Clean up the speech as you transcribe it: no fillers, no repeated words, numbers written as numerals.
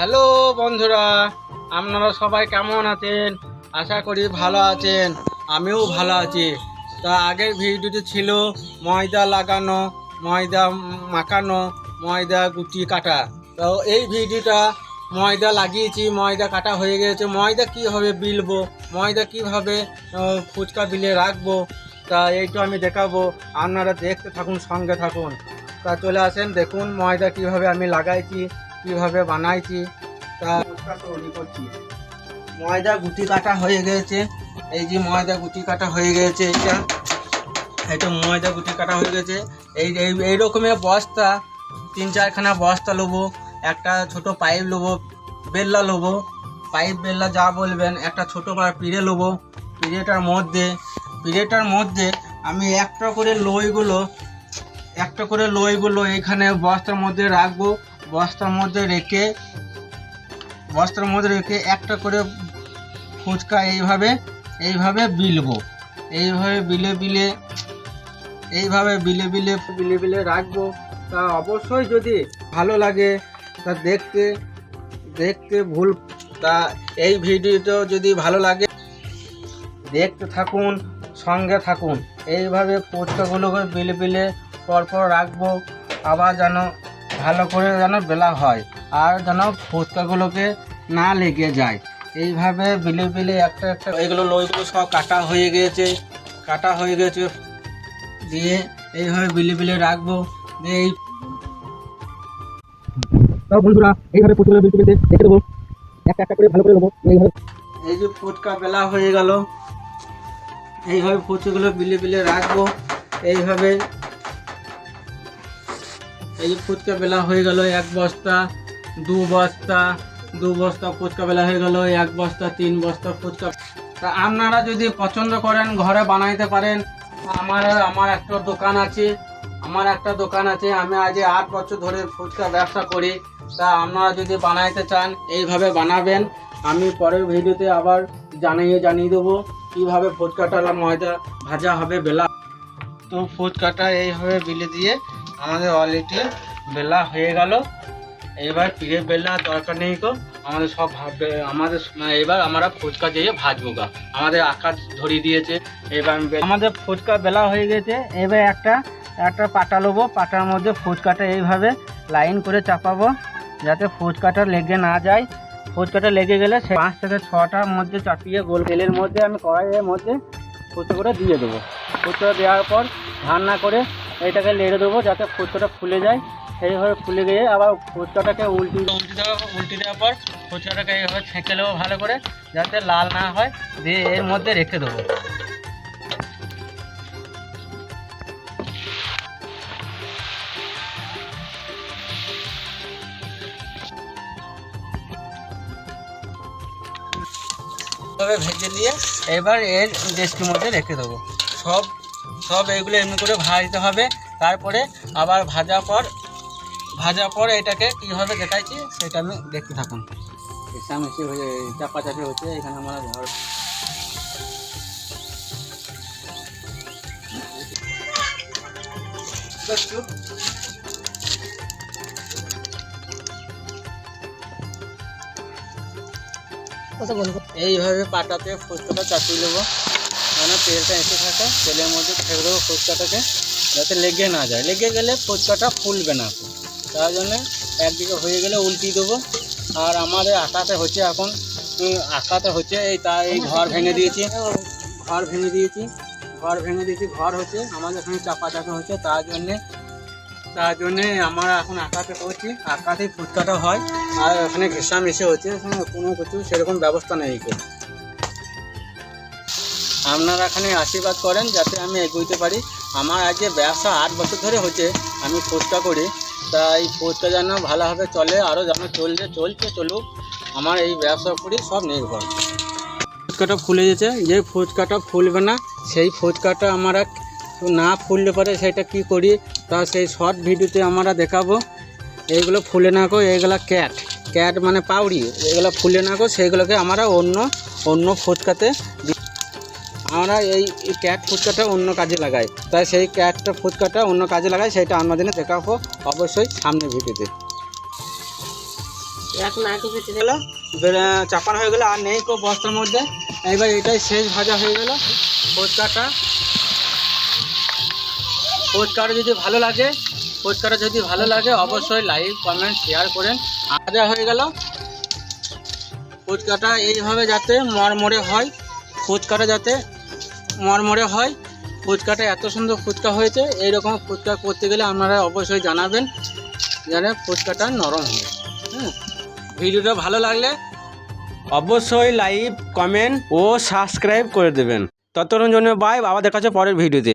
Hello বন্ধুরা, আপনারা সবাই কেমন আছেন? আশা করি ভালো আছেন। আমিও ভালো আছি। তা আগের ভিডিওটি ছিল ময়দা লাগানো, ময়দা মাখানো, ময়দা গুটি কাটা। তো এই ভিডিওটা ময়দা লাগিয়েছি, ময়দা কাটা হয়ে গেছে। ময়দা কীভাবে বিলবো, ময়দা কীভাবে ফুচকা বিলে রাখবো, তা এইটা আমি দেখাবো। আপনারা দেখতে থাকুন, সঙ্গে থাকুন। তা চলে আসেন, দেখুন ময়দা কীভাবে আমি লাগাইছি, কীভাবে বানাইছি। তা ফুচকা তৈরি করছি। ময়দা গুটি কাটা হয়ে গেছে। এই যে ময়দা গুটি কাটা হয়ে গেছে, এটা ময়দা গুটি কাটা হয়ে গেছে। এই রকমের বস্তা 3-4খানা বস্তা নেবো, একটা ছোট পাইপ নেবো, বেল্লা নেবো, পাইপ বেল্লা যা বলবেন, একটা ছোটো পিঁড়ে নেবো। পিঁড়েটার মধ্যে আমি একটা করে লইগুলো এখানে বস্তার মধ্যে রাখবো। বস্তার মধ্যে রেখে একটা করে ফুচকা এইভাবে বিলবো। এইভাবে বিলে রাখবো। তা অবশ্যই যদি ভালো লাগে, তা দেখতে তা এই ভিডিওটা যদি ভালো লাগে দেখতে থাকুন, সঙ্গে থাকুন। এইভাবে ফুচকাগুলোকে বিলে পরপর রাখবো, আবার যেন ভালো করে বেলা হয়, আর যেন ফুচকাগুলোকে না লেগে যায়। এইভাবে বিলে একটা এইগুলো লইগুলো সব কাটা হয়ে গেছে দিয়ে এইভাবে বিলে রাখবো। এই বন্ধুরা এইভাবে ফুচকাগুলো বিলতে রেখে দেবো, একটা করে ভালো করে নেবো। এই যে ফুচকা বেলা হয়ে গেল, এইভাবে ফুচকাগুলো বিলে রাখবো। এইভাবে এই যে ফুচকা বেলা হয়ে গেল, 1 বস্তা 2 বস্তা ফুচকা বেলা হয়ে গেল, 1 বস্তা 3 বস্তা ফুচকা। তা আপনারা যদি পছন্দ করেন ঘরে বানাইতে পারেন। আমার একটা দোকান আছে, আমি আজ 8 বছর ধরে ফুচকা ব্যবসা করি। তা আপনারা যদি বানাইতে চান এইভাবে বানাবেন। আমি পরের ভিডিওতে আবার জানিয়ে দেবো কীভাবে ফুচকাটা ময়দা ভাজা হবে বেলা। তো ফুচকাটা এইভাবে বিলে দিয়ে আমাদের অলরেডি বেলা হয়ে গেল। এবার পিড়ে বেলা দরকার নেই তো, এবার আমরা ফুচকা দিয়ে ভাজবো গা। আমাদের আকাশ ধরিয়ে দিয়েছে। এবার আমাদের ফুচকা বেলা হয়ে গেছে। এবার একটা পাটা নেবো, পাটার মধ্যে ফুচকাটা এইভাবে লাইন করে চাপাবো, যাতে ফুচকাটা লেগে না যায়। ফুচকাটা লেগে গেলে 5 থেকে 6টার মধ্যে চাপিয়ে গোল তেলের মধ্যে আমি কড়াইয়ের মধ্যে ফুচকাটা দিয়ে দেবো। ফুচকা দেওয়ার পর ঢাকনা করে এইটাকে লেড়ে দেবো, যাতে ফুচকাটা ফুলে যায়। সেইভাবে ফুলে গিয়ে আবার ফুচকাটাকে উল্টে দেওয়ার পর ফুচকাটাকে এইভাবে ছেঁকে নেবো ভালো করে, যাতে লাল না হয়। দিয়ে এর মধ্যে রেখে দেবো। ভেজে নিয়ে এবার এর ডেস্কের মধ্যে রেখে দেবো। সব এইগুলো এমনি করে ভাজতে হবে। তারপরে আবার ভাজা পর এটাকে কীভাবে দেখাইছি সেটা আমি দেখতে থাকুন। মিশামিশি হয়ে চাপাচাপি হচ্ছে এখানে আমার ঘর। এইভাবে পাটাতে ফুচকাটা চাপিয়ে নেবো, মানে তেলটা এসে থাকে, তেলের মধ্যে ছেড়ে দেবো ফুচকাটাকে, যাতে লেগে না যায়। লেগে গেলে ফুচকাটা ফুলবে না। তার জন্যে একদিকে হয়ে গেলে উল্টিয়ে দেবো। আর আমাদের আটাতে হচ্ছে এখন এই ঘর ভেঙে দিয়েছি। ঘর হচ্ছে আমাদের এখানে চাপাচাপি হচ্ছে। তার জন্যে আমরা এখন আঁকাতে করছি। আঁকাতেই ফুচকাটা হয়। আর ওখানে ঘেঁষামেশি হচ্ছে, কোনো কিছু সেরকম ব্যবস্থা নেই। আপনারা এখানে আশীর্বাদ করেন যাতে আমি এগোতে পারি। আমার আজকে ব্যবসা 8 বছর ধরে হচ্ছে, আমি ফুচকা করি। তাই ফুচকা যেন ভালোভাবে চলে, আরও যেন চলুক। আমার এই ব্যবসার উপরই সব নির্ভর। ফুচকাটা ফুলে যেতে, যে ফুচকাটা ফুলবে না, সেই ফুচকাটা আমরা না ফুললে পরে সেটা কি করি, তা সেই শর্ট ভিডিওতে আমরা দেখাবো। এইগুলো ফুলে না গো, এইগুলো ক্যাট মানে পাউরি, এগুলো ফুলে না গো, সেইগুলোকে আমরা অন্য ফুচকাতে আমরা এই ক্যাট ফুচকাটা অন্য কাজে লাগাই। তাই সেই ক্যাটটা ফুচকাটা অন্য কাজে লাগাই, সেটা আমাদের দেখাবো অবশ্যই সামনের ভিডিওতে। এক নাইটি ফেটে গেল, চাপানো হয়ে গেলো, আর নেই কেউ বস্তার মধ্যে। এবার এটাই শেষ ভাজা হয়ে গেল ফুচকাটা। ফুচকাটা যদি ভালো লাগে অবশ্যই লাইক কমেন্ট শেয়ার করেন। ভাজা হয়ে গেল ফুচকাটা, এইভাবে যাতে মরমরে হয়, ফুচকাটা এত সুন্দর ফুচকা হয়েছে। এইরকম ফুচকা করতে গেলে আপনারা অবশ্যই জানাবেন, যেন ফুচকাটা নরম হয়। ভিডিওটা ভালো লাগলে অবশ্যই লাইক কমেন্ট ও সাবস্ক্রাইব করে দেবেন। ততক্ষণের জন্য বাই, আমাদের কাছে পরের ভিডিওতে।